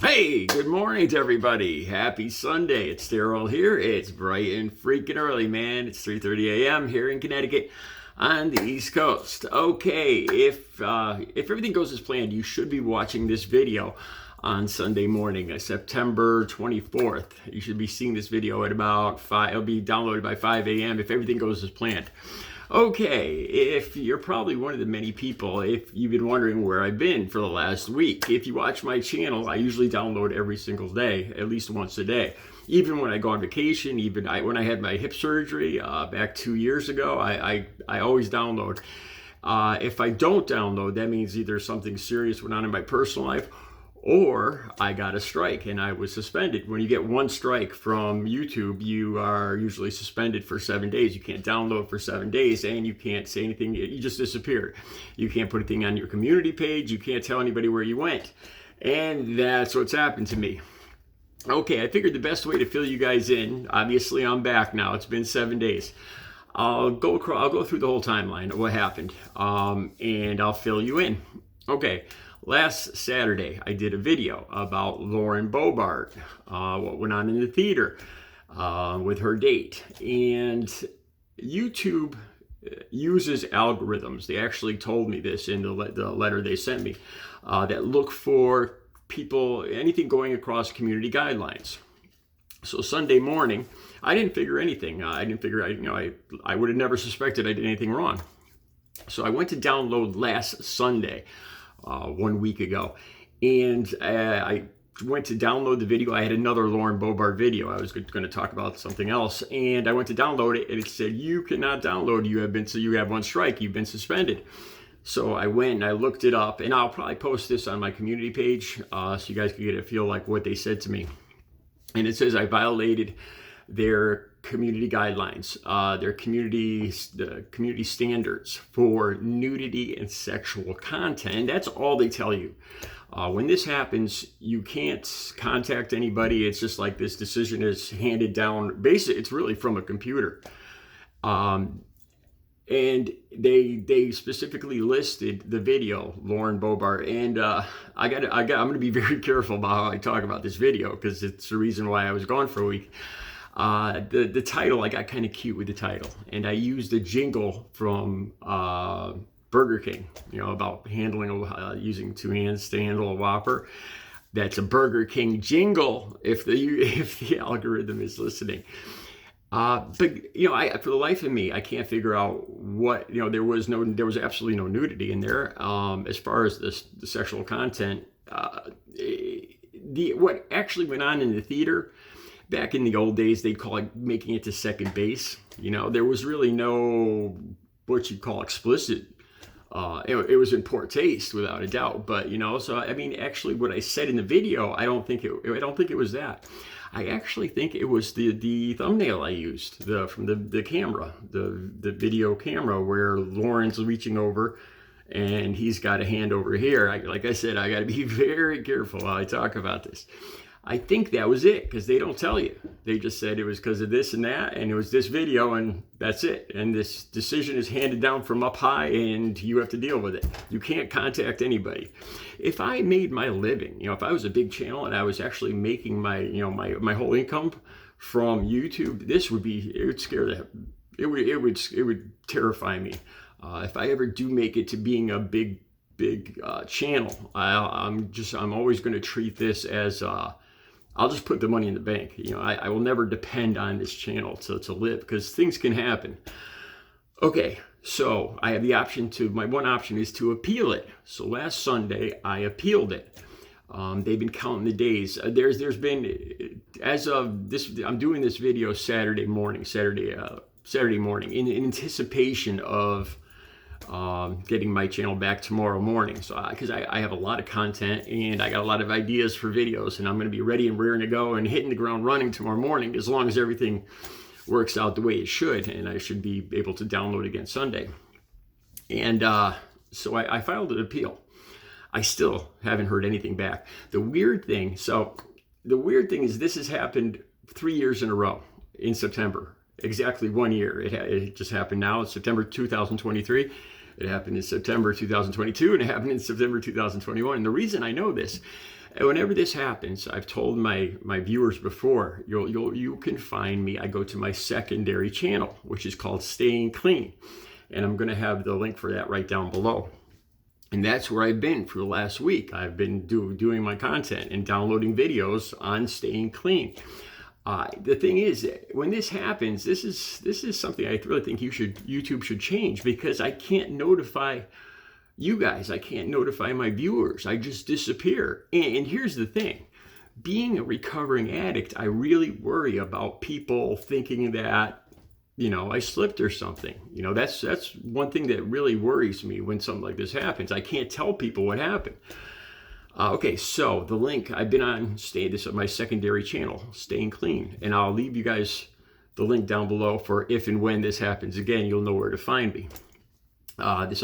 Hey, good morning to everybody. Happy Sunday. It's Daryl here. It's bright and freaking early, man. It's 3:30 a.m. here in Connecticut on the East Coast. Okay, if everything goes as planned, you should be watching this video on Sunday morning, September 24th. You should be seeing this video at about 5. It'll be downloaded by 5 a.m. if everything goes as planned. Okay, if you're probably one of the many people, if you've been wondering where I've been for the last week, if you watch my channel, I usually download every single day, at least once a day. Even when I go on vacation, when I had my hip surgery back 2 years ago, I always download. If I don't download, that means either something serious went on in my personal life or I got a strike and I was suspended. When you get one strike from YouTube, you are usually suspended for 7 days. You can't download for 7 days and you can't say anything. You just disappeared. You can't put anything on your community page. You can't tell anybody where you went. And that's what's happened to me. Okay, I figured the best way to fill you guys in, obviously I'm back now. It's been 7 days. I'll go through the whole timeline of what happened, and I'll fill you in. Okay. Last Saturday, I did a video about Lauren Boebert, what went on in the theater with her date. And YouTube uses algorithms. They actually told me this in the letter they sent me, that look for people, anything going across community guidelines. So Sunday morning, I didn't figure anything. I would have never suspected I did anything wrong. So I went to download last Sunday. 1 week ago, and I went to download the video. I had another Lauren Boebert video. I was going to talk about something else, and I went to download it, and it said, "You cannot download. You have one strike. You've been suspended." So I went and I looked it up, and I'll probably post this on my community page so you guys can get a feel like what they said to me. And it says I violated their community guidelines, their community standards for nudity and sexual content. That's all they tell you. When this happens, you can't contact anybody. It's just like this decision is handed down. Basically, it's really from a computer. And they specifically listed the video, Lauren Boebert, and I'm going to be very careful about how I talk about this video because it's the reason why I was gone for a week. The title, I got kind of cute with the title, and I used a jingle from Burger King, about using two hands to handle a Whopper. That's a Burger King jingle if the algorithm is listening. But for the life of me, I can't figure out what, there was absolutely no nudity in there. As far as the sexual content, what actually went on in the theater. Back in the old days, they'd call it making it to second base. There was really no what you'd call explicit. It was in poor taste, without a doubt. But so I mean, actually, what I said in the video, I don't think it was that. I actually think it was the thumbnail I used from the camera, the video camera, where Lauren's reaching over, and he's got a hand over here. Like I said, I got to be very careful while I talk about this. I think that was it, because they don't tell you. They just said it was because of this and that, and it was this video, and that's it. And this decision is handed down from up high, and you have to deal with it. You can't contact anybody. If I made my living, if I was a big channel and I was actually making my whole income from YouTube, it would terrify me. If I ever do make it to being a big channel, I'm always going to treat this as I'll just put the money in the bank. I will never depend on this channel to live, because things can happen. Okay, so I have the option my one option is to appeal it. So last Sunday, I appealed it. They've been counting the days. There's been, as of this, I'm doing this video Saturday morning in anticipation of getting my channel back tomorrow morning. So because I have a lot of content and I got a lot of ideas for videos, and I'm going to be ready and raring to go and hitting the ground running tomorrow morning, as long as everything works out the way it should, and I should be able to download again Sunday. And so I filed an appeal. I still haven't heard anything back. The weird thing is this has happened 3 years in a row in September. Exactly 1 year. It just happened now. It's September 2023. It happened in September 2022, and it happened in September 2021. And the reason I know this, And whenever this happens, I've told my viewers before, you can find me. I go to my secondary channel, which is called Staying Clean, and I'm going to have the link for that right down below. And that's where I've been for the last week. I've been doing my content and downloading videos on Staying Clean. The thing is, when this happens, this is something I really think YouTube should change, because I can't notify you guys. I can't notify my viewers. I just disappear. And here's the thing. Being a recovering addict, I really worry about people thinking that, I slipped or something. That's one thing that really worries me when something like this happens. I can't tell people what happened. Okay, so the link, I've been on this is my secondary channel, Staying Clean, and I'll leave you guys the link down below for if and when this happens again, you'll know where to find me. This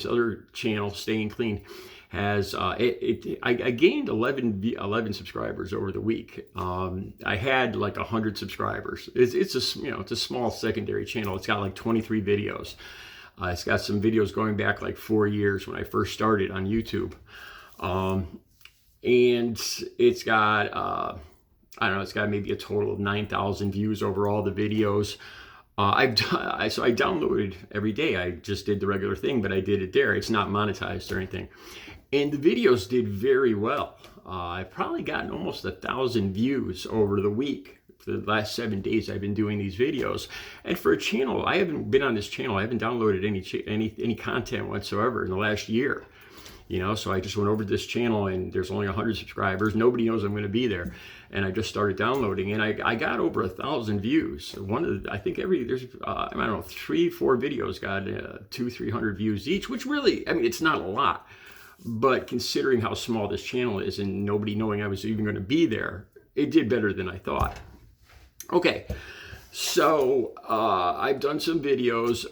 other channel, Staying Clean, has I gained 11 subscribers over the week. I had like 100 subscribers. It's a small secondary channel. It's got like 23 videos. It's got some videos going back like 4 years when I first started on YouTube. And it's got I don't know, it's got maybe a total of 9,000 views over all the videos. So I downloaded every day. I just did the regular thing, but I did it there. It's not monetized or anything. And the videos did very well. I've probably gotten almost 1,000 views over the week. For the last 7 days, I've been doing these videos. And for a channel, I haven't been on this channel. I haven't downloaded any content whatsoever in the last year. So I just went over to this channel, and there's only 100 subscribers. Nobody knows I'm going to be there. And I just started downloading, and I got over 1,000 views. I think there's I don't know, 3-4 videos got 200-300 views each, which really, it's not a lot. But considering how small this channel is and nobody knowing I was even going to be there, it did better than I thought. Okay, so I've done some videos.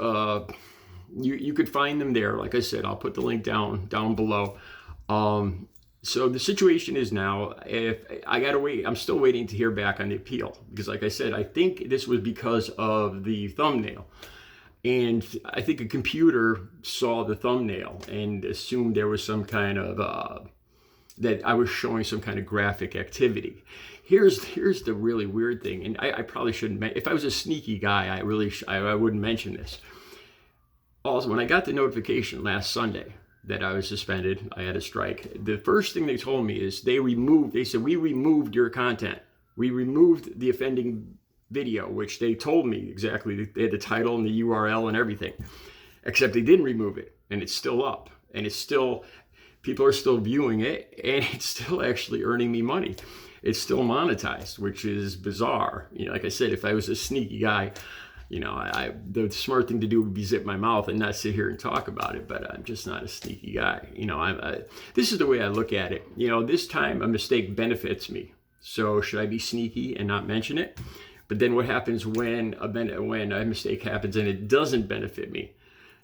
You could find them there. Like I said, I'll put the link down below. So the situation is now, if I gotta wait, I'm still waiting to hear back on the appeal, because like I said, I think this was because of the thumbnail. And I think a computer saw the thumbnail and assumed there was some kind of, that I was showing some kind of graphic activity. Here's the really weird thing, and I probably shouldn't, if I was a sneaky guy, I wouldn't mention this. Also, when I got the notification last Sunday that I was suspended, I had a strike, the first thing they told me is they said, we removed your content. We removed the offending video, which they told me exactly. They had the title and the URL and everything, except they didn't remove it, and it's still up, and people are still viewing it, and it's still actually earning me money. It's still monetized, which is bizarre. Like I said, if I was a sneaky guy, the smart thing to do would be zip my mouth and not sit here and talk about it, but I'm just not a sneaky guy. This is the way I look at it. This time a mistake benefits me. So should I be sneaky and not mention it? But then what happens when a mistake happens and it doesn't benefit me?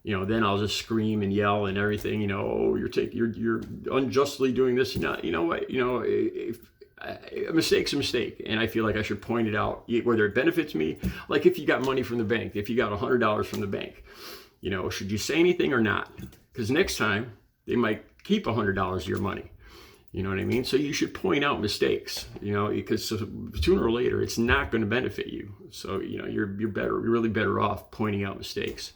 Then I'll just scream and yell and everything. Oh, you're unjustly doing this. You know what? If a mistake's a mistake, and I feel like I should point it out, whether it benefits me. Like if you got money from the bank, if you got $100 from the bank, should you say anything or not? Because next time they might keep $100 of your money. You know what I mean? So you should point out mistakes, because sooner or later it's not going to benefit you. So you're really better off pointing out mistakes.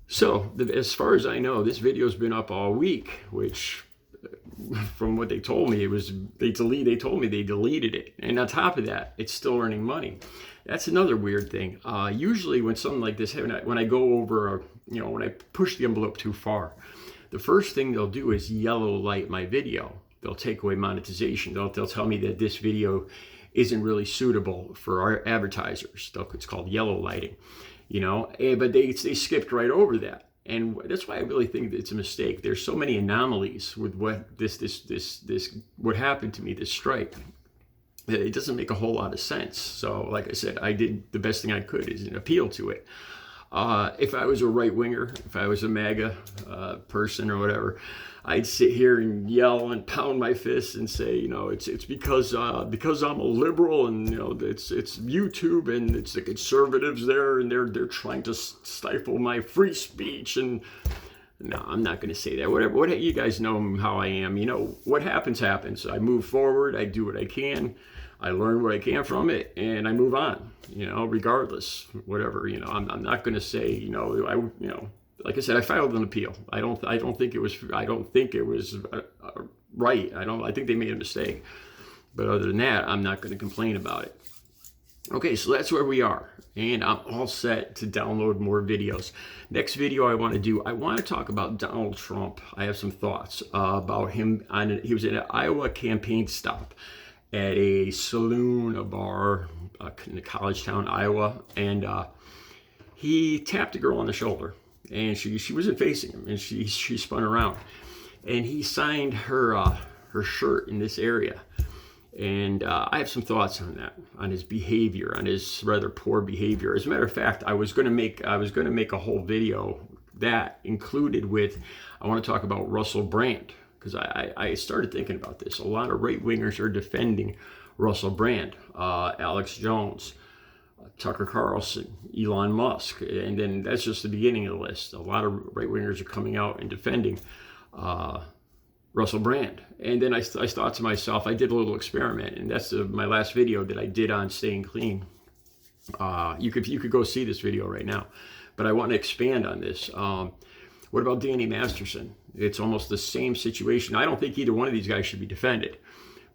So as far as I know, this video's been up all week, which, from what they told me, they told me they deleted it, and on top of that, it's still earning money. That's another weird thing. Usually when something like this happens, when I go over, when I push the envelope too far, the first thing they'll do is yellow light my video. They'll take away monetization. They'll tell me that this video isn't really suitable for our advertisers. It's called yellow lighting, but they skipped right over that. And that's why I really think that it's a mistake. There's so many anomalies with what what happened to me, this strike, that it doesn't make a whole lot of sense. So like I said, I did the best thing I could is an appeal to it. If I was a right winger, if I was a MAGA person or whatever, I'd sit here and yell and pound my fists and say, it's because I'm a liberal, and it's YouTube and it's the conservatives there, and they're trying to stifle my free speech, and No, I'm not going to say that. Whatever. What you guys know how I am. You know, what happens, happens. I move forward. I do what I can. I learn what I can from it, and I move on. You know, regardless, whatever. You know, I'm not going to say. You know, like I said, I filed an appeal. I don't think it was. I don't think it was right. I think they made a mistake. But other than that, I'm not going to complain about it. Okay, so that's where we are. And I'm all set to download more videos. Next video I want to talk about Donald Trump. I have some thoughts about him. He was at an Iowa campaign stop at a saloon, a bar in a college town, Iowa. And he tapped a girl on the shoulder. And she wasn't facing him. And she spun around. And he signed her shirt in this area. And I have some thoughts on that, on his behavior, on his rather poor behavior. As a matter of fact, I was going to make a whole video that included with, I want to talk about Russell Brand, because I started thinking about this. A lot of right wingers are defending Russell Brand, Alex Jones, Tucker Carlson, Elon Musk, and then that's just the beginning of the list. A lot of right wingers are coming out and defending Russell Brand. And then I thought to myself, I did a little experiment, and that's my last video that I did on staying clean. You could go see this video right now, but I want to expand on this. What about Danny Masterson? It's almost the same situation. I don't think either one of these guys should be defended,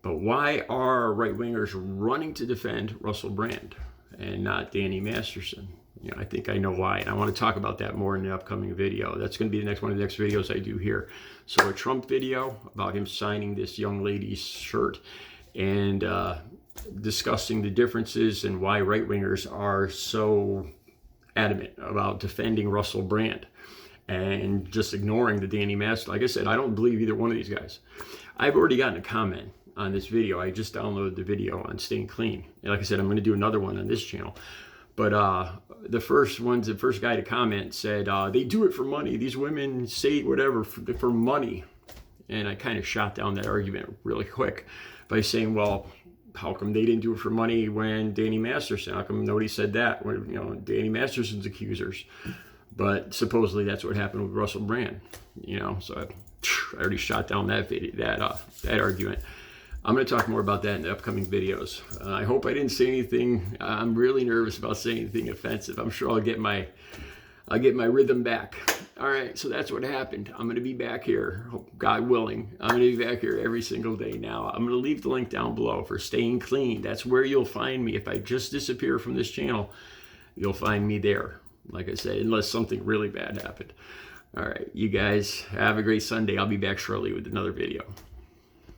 but why are right-wingers running to defend Russell Brand and not Danny Masterson? You know, I think I know why, and I want to talk about that more in the upcoming video. That's going to be one of the next videos I do here. So a Trump video about him signing this young lady's shirt, and discussing the differences and why right-wingers are so adamant about defending Russell Brand and just ignoring the Danny Masterson. Like I said, I don't believe either one of these guys. I've already gotten a comment on this video. I just downloaded the video on staying clean. And like I said, I'm going to do another one on this channel. But the first guy to comment said, they do it for money. These women say whatever for money. And I kind of shot down that argument really quick by saying, well, how come they didn't do it for money when Danny Masterson? How come nobody said that when, you know, Danny Masterson's accusers? But supposedly that's what happened with Russell Brand. You know, so I already shot down that video, that argument. I'm going to talk more about that in the upcoming videos. I hope I didn't say anything. I'm really nervous about saying anything offensive. I'm sure I'll get my rhythm back. All right, so that's what happened. I'm going to be back here, God willing. I'm going to be back here every single day now. I'm going to leave the link down below for staying clean. That's where you'll find me. If I just disappear from this channel, you'll find me there. Like I said, unless something really bad happened. All right, you guys have a great Sunday. I'll be back shortly with another video.